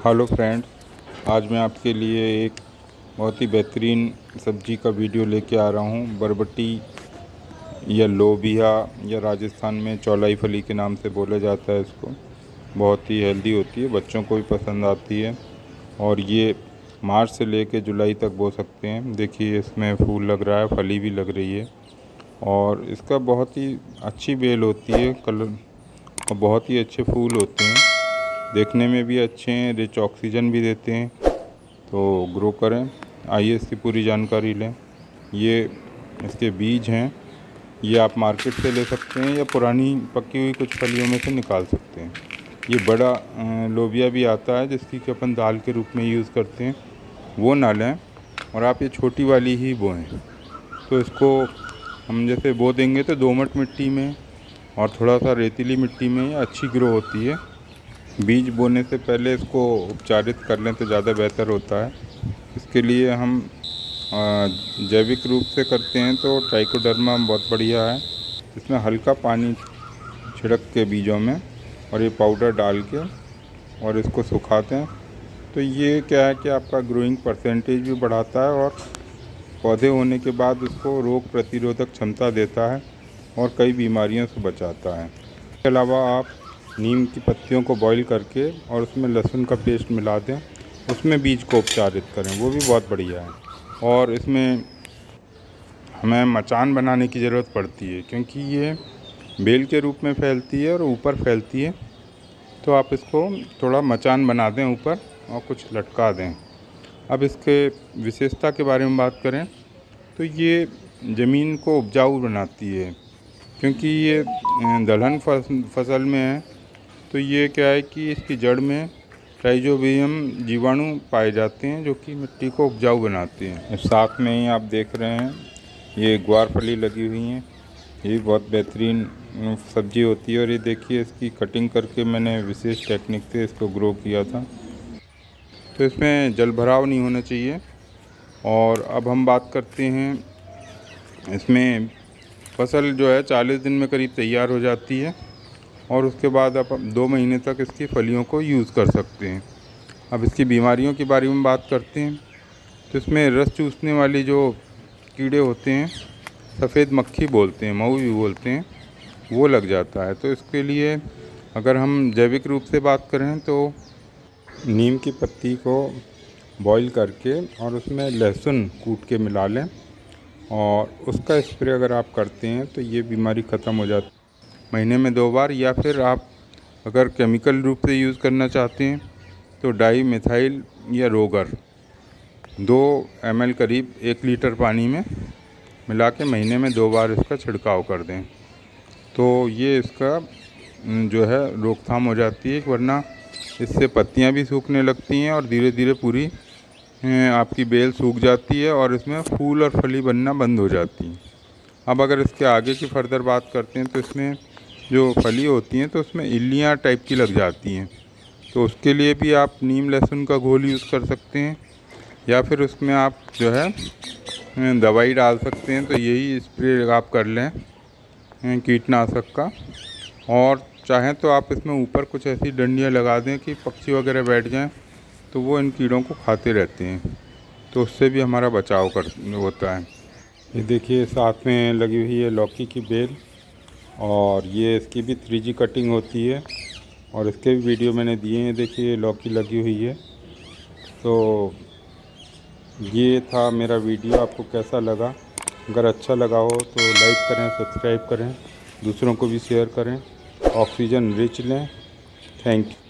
Hello friends, आज मैं आपके लिए एक बहुत ही बेहतरीन सब्जी का वीडियो लेके आ रहा हूँ। बरबटी या लोबिया या राजस्थान में चौलाई के नाम से बोला जाता है इसको। बहुत ही हेल्दी होती है, बच्चों को भी पसंद आती है और ये मार्च से लेके जुलाई तक बो सकते हैं। देखिए इसमें फूल लग रहा है, फली भी लग रही है और इसका बहुत ही अच्छी बेल होती है, कलर और बहुत ही अच्छे फूल होते हैं, देखने में भी अच्छे हैं, रिच ऑक्सीजन भी देते हैं। तो ग्रो करें। आइए इसकी पूरी जानकारी लें। ये इसके बीज हैं, ये आप मार्केट से ले सकते हैं या पुरानी पकी हुई कुछ फलियों में से निकाल सकते हैं। ये बड़ा लोबिया भी आता है जिसकी कि अपन दाल के रूप में यूज़ करते हैं, वो ना लें और आप ये छोटी वाली ही बोएं। तो इसको हम जैसे बो देंगे तो दोमट मिट्टी में और थोड़ा सा रेतीली मिट्टी में अच्छी ग्रो होती है। बीज बोने से पहले इसको उपचारित कर लें तो ज़्यादा बेहतर होता है। इसके लिए हम जैविक रूप से करते हैं तो ट्राइकोडर्मा बहुत बढ़िया है। इसमें हल्का पानी छिड़क के बीजों में और ये पाउडर डाल के और इसको सुखाते हैं तो ये क्या है कि आपका ग्रोइंग परसेंटेज भी बढ़ाता है और पौधे होने के बाद उसको रोग प्रतिरोधक क्षमता देता है और कई बीमारियों से बचाता है। इसके अलावा आप नीम की पत्तियों को बॉईल करके और उसमें लहसुन का पेस्ट मिला दें, उसमें बीज को उपचारित करें, वो भी बहुत बढ़िया है। और इसमें हमें मचान बनाने की ज़रूरत पड़ती है क्योंकि ये बेल के रूप में फैलती है और ऊपर फैलती है, तो आप इसको थोड़ा मचान बना दें ऊपर और कुछ लटका दें। अब इसके विशेषता के बारे में बात करें तो ये ज़मीन को उपजाऊ बनाती है क्योंकि ये दलहन फसल में है। तो ये क्या है कि इसकी जड़ में राइजोबियम जीवाणु पाए जाते हैं जो कि मिट्टी को उपजाऊ बनाते हैं। साथ में ही आप देख रहे हैं ये ग्वार फली लगी हुई हैं, ये बहुत बेहतरीन सब्जी होती है। और ये देखिए इसकी कटिंग करके मैंने विशेष टेक्निक से इसको ग्रो किया था। तो इसमें जल भराव नहीं होना चाहिए। और अब हम बात करते हैं, इसमें फसल जो है 40 दिन में करीब तैयार हो जाती है और उसके बाद आप 2 महीने तक इसकी फलियों को यूज़ कर सकते हैं। अब इसकी बीमारियों के बारे में बात करते हैं तो इसमें रस चूसने वाली जो कीड़े होते हैं, सफ़ेद मक्खी बोलते हैं, मऊ भी बोलते हैं, वो लग जाता है। तो इसके लिए अगर हम जैविक रूप से बात करें तो नीम की पत्ती को बॉईल करके और उसमें लहसुन कूट के मिला लें और उसका स्प्रे अगर आप करते हैं तो ये बीमारी ख़त्म हो जाती है महीने में 2 बार। या फिर आप अगर केमिकल रूप से यूज़ करना चाहते हैं तो डाई मिथाइल या रोगर 2 ml करीब 1 लीटर पानी में मिला के महीने में 2 बार इसका छिड़काव कर दें तो ये इसका जो है रोकथाम हो जाती है। वरना इससे पत्तियां भी सूखने लगती हैं और धीरे धीरे पूरी आपकी बेल सूख जाती है और इसमें फूल और फली बनना बंद हो जाती है। अब अगर इसके आगे की फर्दर बात करते हैं तो इसमें जो फली होती हैं तो उसमें इल्लियाँ टाइप की लग जाती हैं, तो उसके लिए भी आप नीम लहसुन का घोल यूज़ कर सकते हैं या फिर उसमें आप जो है दवाई डाल सकते हैं। तो यही स्प्रे आप कर लें कीटनाशक का। और चाहें तो आप इसमें ऊपर कुछ ऐसी डंडियाँ लगा दें कि पक्षी वगैरह बैठ जाएं तो वो इन कीड़ों को खाते रहते हैं, तो उससे भी हमारा बचाव होता है। ये देखिए साथ में लगी हुई है लौकी की बेल और ये इसकी भी 3G कटिंग होती है और इसके भी वीडियो मैंने दिए हैं। देखिए लौकी लगी हुई है। तो ये था मेरा वीडियो, आपको कैसा लगा? अगर अच्छा लगा हो तो लाइक करें, सब्सक्राइब करें, दूसरों को भी शेयर करें, ऑक्सीजन रिच लें। Thank you.